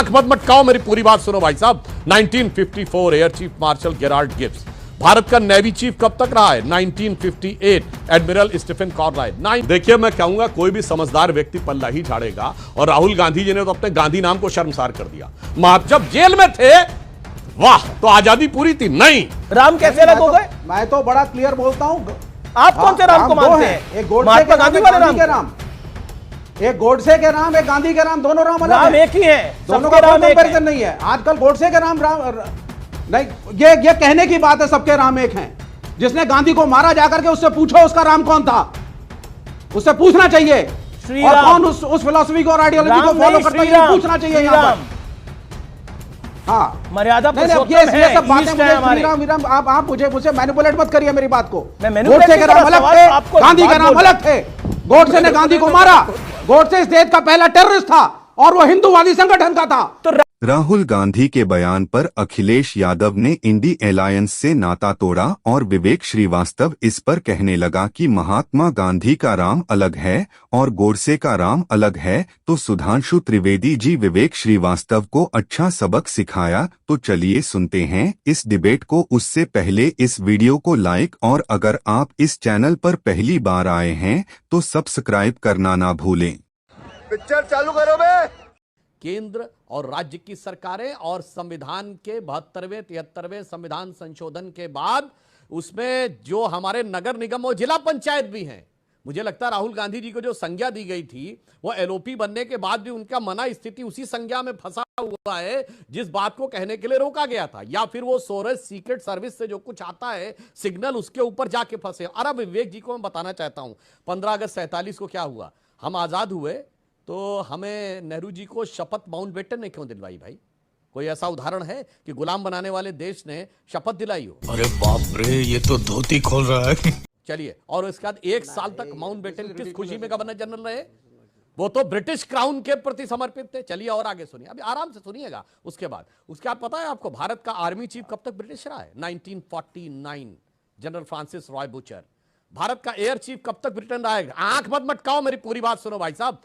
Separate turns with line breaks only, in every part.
आंख मत मटकाओ, मेरी पूरी बात सुनो भाई साहब। 1954 air chief marshal Gerald Gibbs. Bharat का नेवी चीफ कब तक रहा है? 1958 एडमिरल स्टीफन कॉनराड। देखिए, मैं कहूंगा कोई भी समझदार व्यक्ति पल्ला ही झाड़ेगा, और राहुल गांधी जी ने तो अपने गांधी नाम को शर्मसार कर दिया। जब जेल में थे, वाह, तो आजादी पूरी थी। नहीं,
राम कैसे अलग हो गए?
मैं तो बड़ा क्लियर बोलता हूं।
आप कौन से राम को मानते हैं?
एक गोडसे
महात्मा गांधी वाले राम
के राम, एक गोडसे के राम, एक गांधी के राम, दोनों राम अलग
राम एक ही है,
दोनों का कोई कंपैरिजन नहीं है। आजकल गोडसे के राम नहीं, ये कहने की बात है, सबके राम एक हैं। जिसने गांधी को मारा, जाकर के उससे पूछो उसका राम कौन था, उससे पूछना चाहिए। और कौन उस फिलॉसफी को और आइडियोलॉजी को फॉलो करता है, ये पूछना चाहिए यहाँ पर। हाँ,
मर्यादा
ये सब बातें मुझे आप मुझे मैनिपुलेट मत करिए मेरी बात को। गोडसे के राम अलग थे, गांधी के राम अलग थे। गोडसे ने गांधी को मारा, गोडसे इस देश का पहला टेररिस्ट था और वो हिंदूवादी संगठन का था। तो
राहुल गांधी के बयान पर अखिलेश यादव ने इंडी अलायंस से नाता तोड़ा और विवेक श्रीवास्तव इस पर कहने लगा कि महात्मा गांधी का राम अलग है और गोडसे का राम अलग है। तो सुधांशु त्रिवेदी जी विवेक श्रीवास्तव को अच्छा सबक सिखाया। तो चलिए सुनते हैं इस डिबेट को। उससे पहले इस वीडियो को लाइक, और अगर आप इस चैनल पर पहली बार आए हैं तो सब्सक्राइब करना ना भूलें।
पिक्चर चालू करो बे।
केंद्र और राज्य की सरकारें और संविधान के 72वें 73वें संविधान संशोधन के बाद उसमें जो हमारे नगर निगम और जिला पंचायत भी हैं, मुझे लगता है राहुल गांधी जी को जो संज्ञा दी गई थी वो एलओपी बनने के बाद भी उनका मना स्थिति उसी संज्ञा में फंसा हुआ है जिस बात को कहने के लिए रोका गया था, या फिर वो सोरेज सीक्रेट सर्विस से जो कुछ आता है सिग्नल, उसके ऊपर जाके फंसे। और अब विवेक जी को मैं बताना चाहता हूं, 15 अगस्त 47 को क्या हुआ? हम आजाद हुए तो हमें नेहरू जी को शपथ माउंटबेटन ने क्यों दिलवाई भाई? कोई ऐसा उदाहरण है कि गुलाम बनाने वाले देश ने शपथ दिलाई हो?
अरे बाप रे, ये तो धोती खोल रहा है।
चलिए, और इसके बाद 1 साल तक माउंटबेटन किस खुशी में गवर्नर जनरल रहे? वो तो ब्रिटिश क्राउन के प्रति समर्पित थे। चलिए और आगे सुनिए, अभी आराम से सुनिएगा। उसके बाद पता है आपको भारत का आर्मी चीफ कब तक ब्रिटिश रहा है? 1949 general Francis Roy butcher. Bharat का एयर चीफ कब तक ब्रिटेन रहा है? आंख मत मटकाओ, मेरी पूरी बात सुनो भाई साहब।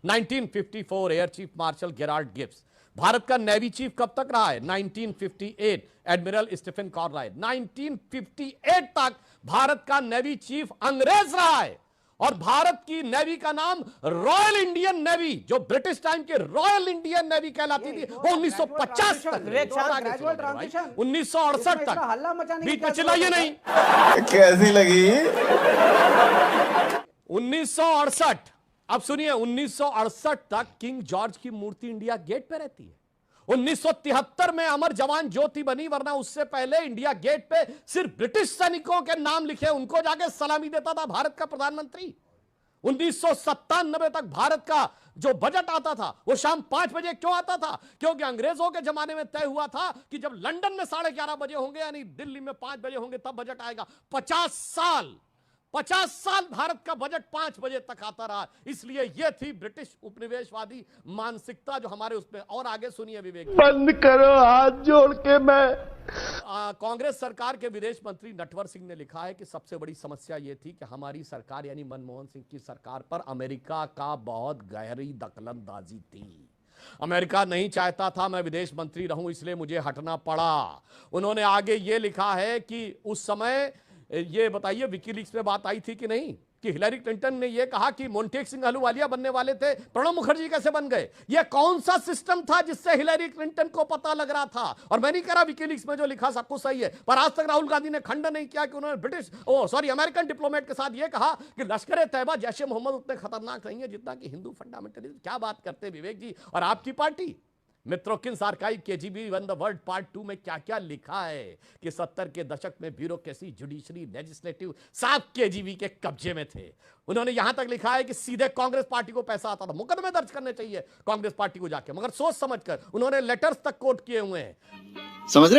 1954 air chief marshal Gerald Gibbs. Bharat का नेवी चीफ कब तक रहा है? 1958 एडमिरल स्टीफन कॉनराड। 1958 तक भारत का नेवी चीफ अंग्रेज रहा है, और भारत की नेवी का नाम रॉयल इंडियन नेवी, जो ब्रिटिश टाइम के रॉयल इंडियन नेवी कहलाती थी, वो 1950 तक, 1968 तक, बीच में चिल्लाइए नहीं।
कैसी लगी?
1968, अब सुनिए, 1968 तक किंग जॉर्ज की मूर्ति इंडिया गेट पे रहती है। 1973 में अमर जवान ज्योति बनी, वरना उससे पहले इंडिया गेट पे सिर्फ ब्रिटिश सैनिकों के नाम लिखे उनको जाके सलामी देता था भारत का प्रधानमंत्री। 1997 तक भारत का जो बजट आता था वो शाम 5 बजे क्यों आता था? क्योंकि अंग्रेजों के जमाने में तय हुआ था कि जब लंदन में 11:30 बजे होंगे, यानी दिल्ली में 5 बजे होंगे, तब बजट आएगा। 50 साल भारत का बजट 5 बजे तक आता रहा। इसलिए यह थी ब्रिटिश उपनिवेशवादी मानसिकता जो हमारे उसमें। और आगे सुनिए विवेक।
बंद करो, हाथ जोड़ के मैं।
कांग्रेस सरकार के विदेश मंत्री नटवर सिंह ने लिखा है कि सबसे बड़ी समस्या यह थी कि हमारी सरकार यानी मनमोहन सिंह की सरकार पर अमेरिका का बहुत गहरी दखलंदाजी थी। अमेरिका नहीं चाहता था मैं विदेश मंत्री रहूं, इसलिए मुझे हटना पड़ा। उन्होंने आगे यह लिखा है कि उस समय, ये बताइए, विकीलीक्स में बात आई थी कि नहीं, कि हिलरी क्लिंटन ने यह कहा कि मोंटेक सिंह अहलूवालिया बनने वाले थे, प्रणब मुखर्जी कैसे बन गए? यह कौन सा सिस्टम था जिससे हिलरी क्लिंटन को पता लग रहा था? और मैं नहीं कह रहा विकीलीक्स में जो लिखा सब कुछ सही है, पर आज तक राहुल गांधी ने खंडन नहीं किया कि उन्होंने अमेरिकन डिप्लोमेट के साथ यह कहा कि लश्कर तैयबा जैश मोहम्मद उतने खतरनाक नहीं है जितना कि हिंदू फंडामेंटलिज्म। क्या बात करते विवेक जी और आपकी पार्टी। मित्रों, archive KGB one the world part 2 में क्या क्या लिखा है कि 70 के दशक में ब्यूरोक्रेसी, जुडिशरी, लेजिस्लेटिव सब केजीबी के कब्जे में थे। उन्होंने यहां तक लिखा है कि सीधे कांग्रेस पार्टी को पैसा आता था। मुकदमे दर्ज करने चाहिए कांग्रेस पार्टी को जाके, मगर सोच समझकर। उन्होंने लेटर्स तक कोट किए हुए हैं।
समझ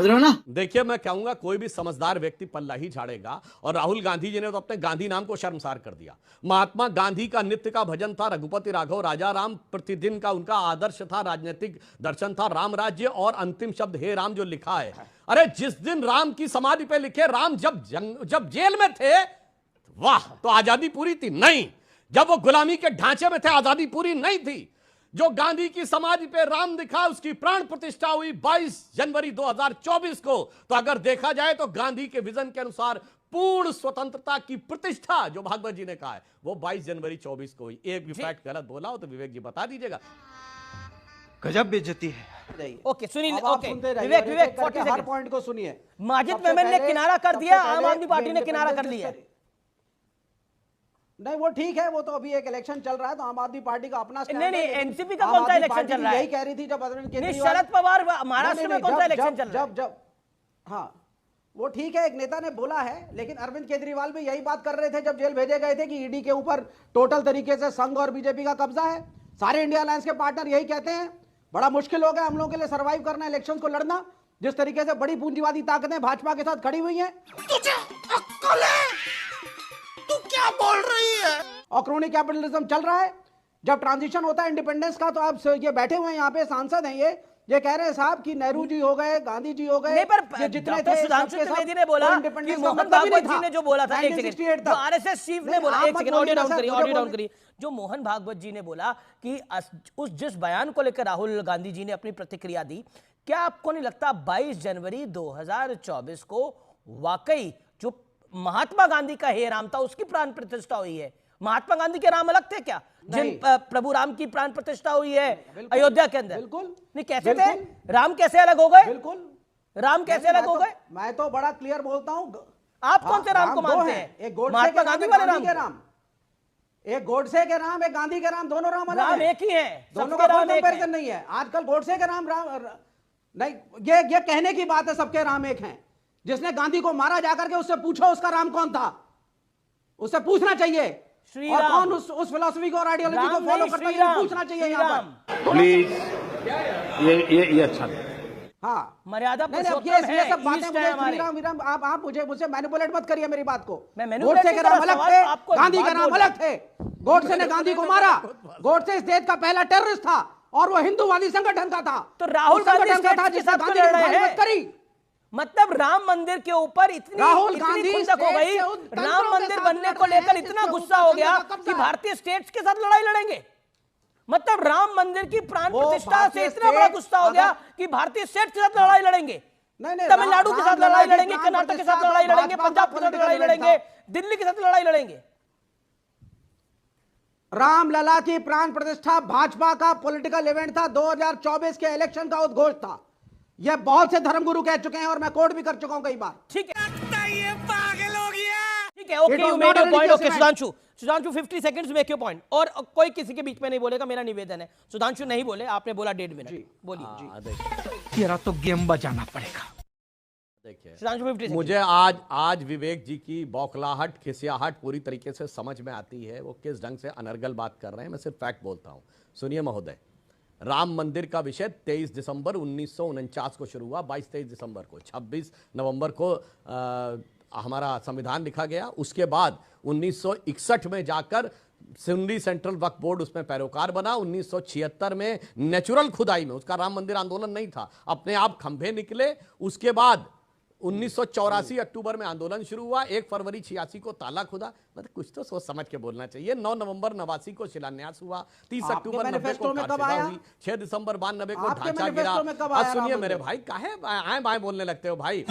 रहे हो ना?
देखिए, मैं कहूंगा कोई भी समझदार व्यक्ति पल्ला ही झाड़ेगा, और राहुल गांधी जी ने तो अपने गांधी नाम को शर्मसार कर दिया। महात्मा गांधी का नित्य का भजन था रघुपति राघव राजा राम, प्रतिदिन का उनका आदर्श था, राजनीतिक दर्शन था राम राज्य, और अंतिम शब्द हे राम जो लिखा है। अरे जिस दिन राम की समाधि पे लिखे राम जब जेल में थे, वाह, तो आजादी पूरी थी? नहीं। जब वो गुलामी के ढांचे में थे, आजादी पूरी नहीं थी। जो गांधी की समाधि पे राम दिखा, उसकी प्राण प्रतिष्ठा हुई 22 जनवरी 2024 को। तो अगर देखा जाए तो गांधी के विजन के अनुसार पूर्ण स्वतंत्रता की प्रतिष्ठा जो भागवत जी ने कहा है, वो 22 जनवरी 24 को हुई। एक भी फैक्ट गलत बोला हो तो विवेक जी बता दीजिएगा।
गजब बेइज्जती है।
ओके सुनील,
अब आप
ओके
सुनते रहिए,
विवेक,
और
विवेक
एक-एक करके
40
हर
सेकंड।
पॉइंट को सुनिए।
माजिद
सबसे
मेमन ने
पहले-
किनारा कर दिया,
सबसे
आम
पहले
आदमी पार्टी ने किनारा कर
इंडिपेंडेंस
लिया।
नहीं वो ठीक है, वो तो अभी एक इलेक्शन चल रहा है तो आम आदमी पार्टी का अपना stand
नहीं,
है,
नहीं,
लेकिन
एनसीपी का
आम
कौन सा
आदमी
इलेक्शन
पार्टी
चल रहा है?
यही कह रही थी जब अरविंद
नहीं,
केजरीवाल
शरद पवार महाराष्ट्र में कौन सा इलेक्शन चल रहा है?
जब हाँ वो ठीक है, एक नेता ने बोला है, लेकिन अरविंद केजरीवाल भी यही बात कर रहे थे जब जेल भेजे गए थे कि ईडी के ऊपर टोटल तरीके से संघ और बीजेपी का कब्जा है। सारे इंडिया अलायंस के पार्टनर यही कहते हैं। बड़ा मुश्किल हो गया हम लोगों के लिए सर्वाइव करना, इलेक्शन को लड़ना, जिस तरीके से बड़ी पूंजीवादी ताकतें भाजपा के साथ खड़ी हुई हैं।
तुझे अक्ल है? तू क्या बोल रही है?
और क्रोनी कैपिटलिज्म चल रहा है। जब ट्रांजिशन होता है इंडिपेंडेंस का, तो आप ये बैठे हुए हैं यहाँ पे सांसद हैं, ये कह रहे हैं साहब कि नेहरू जी हो गए, गांधी जी हो गए,
नहीं, पर
ये जितने
डॉक्टर
थे
सुधांशु
सबके सब
त्रिवेदी ने बोला
कोई
कि
independence का
मोहन
मतलब ही
भागवत
नहीं
जी ने जो बोला था, एक सेकंड,
1968
जो
तक।
आरएसएस चीफ ने
नहीं,
बोला,
आप
एक
मत
सेकंड,
बोलिए
ऑडियो
ना
डाउन
सर,
करिए,
मुझे
ऑडियो डाउन
बोलने-
करिए। जो मोहन भागवत जी ने बोला कि उस जिस बयान को लेकर राहुल गांधी जी ने अपनी प्रतिक्रिया दी, क्या आपको नहीं लगता 22 जनवरी 2024 को वाकई जो महात्मा गांधी का हे राम था उसकी प्राण प्रतिष्ठा हुई है? महात्मा गांधी के राम अलग थे क्या, जिन प्रभु राम की प्राण प्रतिष्ठा हुई है अयोध्या के अंदर?
बिल्कुल
नहीं, कैसे थे
बिल्कुल।
राम? कैसे अलग हो गए
बिल्कुल,
राम? कैसे अलग हो गए?
मैं तो बड़ा क्लियर बोलता हूँ।
आप कौन से राम को
दो
मानते
हैं,
हैं?
एक गोडसे
महात्मा
के राम,
गांधी
एक
वाले
गांधी के
राम?
राम, एक गोडसे के राम, एक गांधी के राम, दोनों राम अलग
राम
हैं।
एक ही है,
दोनों
सबके
का कोई
राम एक
कंपैरिजन
है।
नहीं है। आजकल गोडसे के राम नहीं, ये कहने की बात है, सबके राम एक हैं। जिसने गांधी को मारा जाकर के उससे पूछो उसका राम कौन था, उससे पूछना चाहिए।
श्री
और
राम।
कौन उस फिलॉसफी को और आइडियोलॉजी को
राम
फॉलो
नहीं,
करता है,
श्री
ये
राम,
पूछना चाहिए
श्री
यहाँ
राम।
पर।
प्लीज ये अच्छा नहीं।
हाँ
मर्यादा
नहीं, नहीं,
पुरुषोत्तम है,
ये सब बातें
ईस्ट
मुझे
है हमारे।
श्री राम विराम, आप मुझे मैनिपुलेट मत करिए मेरी बात को।
मैं manipulate
गोडसे
नहीं
के
कर
राम
रहा,
अलग
सवाल
थे,
तो आपको
गांधी
बात
के राम
बोल
अलग थे। गोडसे ने गांधी को मारा, गोडसे इस देश का पहला टेररिस्ट था और वो हिंदुवादी संगठन का था।
तो राहुल
उस
गांधी
संगठन का था
स्टेट्स के
जिसने
साथ
गांधी
क्यों
की
लड़ रहे
मुखालिफत
हैं?
करी।
मतलब राम मंदिर के ऊपर इतनी
राहुल
इतनी
गांधी
खुंदक हो गई,
स्टेट से उन तंत्रों
राम
के
मंदिर
साथ
बनने
लड़
को
रहे हैं
लेकर इतना
जिसके
गुस्सा
ऊपर
हो गया
संघ का कब्जा
कि
है।
भारतीय स्टेट्स के साथ लड़ाई लड़ेंगे। मतलब राम मंदिर की प्राण
वो
प्रतिष्ठा से
भारतीय
इतना बड़ा
स्टेट
गुस्सा हो गया
अगर-
कि भारतीय स्टेट के साथ लड़ाई लड़ेंगे,
नहीं,
तमिलनाडु के साथ
राम
लड़ाई
लला की
लड़ेंगे,
प्राण
कर्नाटक के साथ
प्रतिष्ठा
लड़ाई
तो
लड़ेंगे,
भाजपा
पंजाब
का
के साथ
political
लड़ाई
event
लड़ेंगे,
था।
दिल्ली के साथ लड़ाई लड़ेंगे।
रामलला की प्राण प्रतिष्ठा भाजपा का पॉलिटिकल इवेंट था, 2024 के इलेक्शन का उद्घोष था। यह बहुत से धर्मगुरु कह चुके हैं और मैं कोट भी कर चुका हूं कई बार।
ठीक है, ठीक है,
It
okay,
was
you
not
made
a
your point.
religious
okay
event.
Sudhanshu 50 seconds make your point, और कोई किसी के बीच में नहीं बोलेगा, मेरा निवेदन है। सुधांशु नहीं बोले, आपने बोला 1.5 मिनट, बोलिए।
देखिए
तेरा तो गेम बजाना पड़ेगा।
सुधांशु 50 सेकंड।
मुझे आज विवेक जी की बौखलाहट, खिसियाहट पूरी तरीके से समझ में आती है। वो किस ढंग से अनर्गल बात कर रहे हैं। मैं सिर्फ फैक्ट बोलता हूं। सुनिए महोदय, राम मंदिर का विषय 23 दिसंबर 1949 को शुरू हुआ। 22-23 दिसंबर को, 26 नवंबर को हमारा संविधान लिखा गया। उसके बाद 1961 में जाकर सिंधी सेंट्रल वक्फ बोर्ड उसमें पैरोकार बना। 1976 में नेचुरल खुदाई में, उसका राम मंदिर आंदोलन नहीं था, अपने आप खंभे निकले। उसके बाद 1984 अक्टूबर में आंदोलन शुरू हुआ। 1 फरवरी 86 को ताला खुदा। मतलब कुछ तो सोच समझ के बोलना चाहिए। 9 नवंबर 89 को शिलान्यास हुआ। 30
आपके
अक्टूबर 90 को
मैनिफेस्टो में कब
काठगोदाम
आया?
हुई। 6 दिसंबर 92 को
आपके
ढांचा गिरा।
मैनिफेस्टो में कब
आज
आया
सुनिए
राम
मेरे
मंदिर?
भाई, काहे आए बाएं बोलने लगते हो भाई।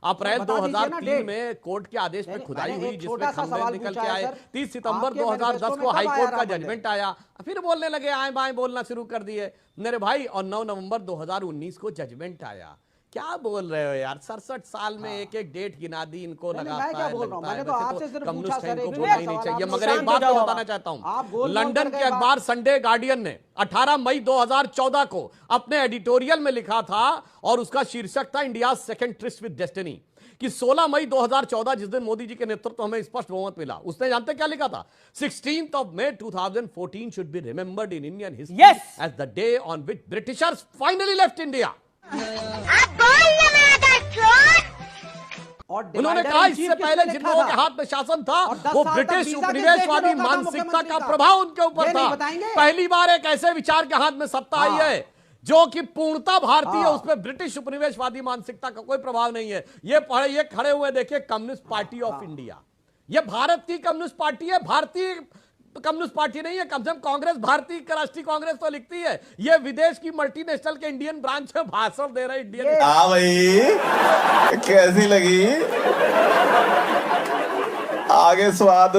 अप्रैल
बता दीजिए ना
2003
डेट।
में कोर्ट के आदेश पे
नहीं,
खुदाई
मैंने
हुई,
एक
जिसमें
छोटा सा
खंभे
सवाल
निकल
पूछा
के
है
आए।
सर।
30 सितंबर
आपके
2010
मैनिफेस्टो
को
में कब
हाईकोर्ट
आया
का
राम मंदिर?
जजमेंट आया। फिर बोलने लगे आए बाएं बोलना शुरू कर दिए मेरे भाई। और 9 नवंबर 2019 को जजमेंट आया। क्या बोल रहे हो यार? 67 साल में एक डेट गिना दी इनको।
नहीं,
लगाता
मैं क्या
है,
बोल रहा हूं?
लगता है।
मैंने तो
वैसे
आपसे सिर्फ
कम्युनिस्ट
पूछा
हैं,
सर,
इनको
एक
बोलना ही
मिनट
नहीं
सवाल
चाहिए।
आपसे
मगर
शांत
एक
हो
बात
जाओ
मैं
आप।
बताना चाहता हूं।
आप गोल
लंदन
गोल
के
करके
अखबार संडे गार्डियन ने 18 मई 2014 को अपने एडिटोरियल में लिखा था, और उसका शीर्षक था India second tourist with destiny, कि 16 मई 2014 जिस दिन मोदी जी के नेतृत्व में स्पष्ट बहुमत मिला, उसने जानते क्या लिखा था? 16 May 2014 should be remembered in Indian history
Yes.
as the day on which Britishers finally left India.
और
उन्होंने
divider
कहा
in chief
इससे पहले
किसने
जिन
लिखा
लोगों
था?
के हाथ में शासन था
और 10
वो
साल तक
ब्रिटिश
वीजा किसने
उपनिवेशवादी
रोका था
मानसिकता
मुख्यमंत्री
का
का?
प्रभाव उनके ऊपर
ये
था।
नहीं बताएंगे?
पहली बार एक ऐसे विचार के हाथ में सत्ता आई है जो कि पूर्णता भारतीय है, उसमें ब्रिटिश उपनिवेशवादी मानसिकता का कोई प्रभाव नहीं है। ये खड़े हुए देखिए कम्युनिस्ट पार्टी ऑफ इंडिया, ये भारत की कम्युनिस्ट पार्टी है, भारतीय कम्युनिस्ट पार्टी नहीं है। कम से कम कांग्रेस, भारतीय राष्ट्रीय कांग्रेस तो लिखती है। ये विदेश की मल्टीनेशनल के इंडियन ब्रांच में भाषण दे रहे इंडियन।
हाँ भाई, कैसी लगी आगे स्वाद?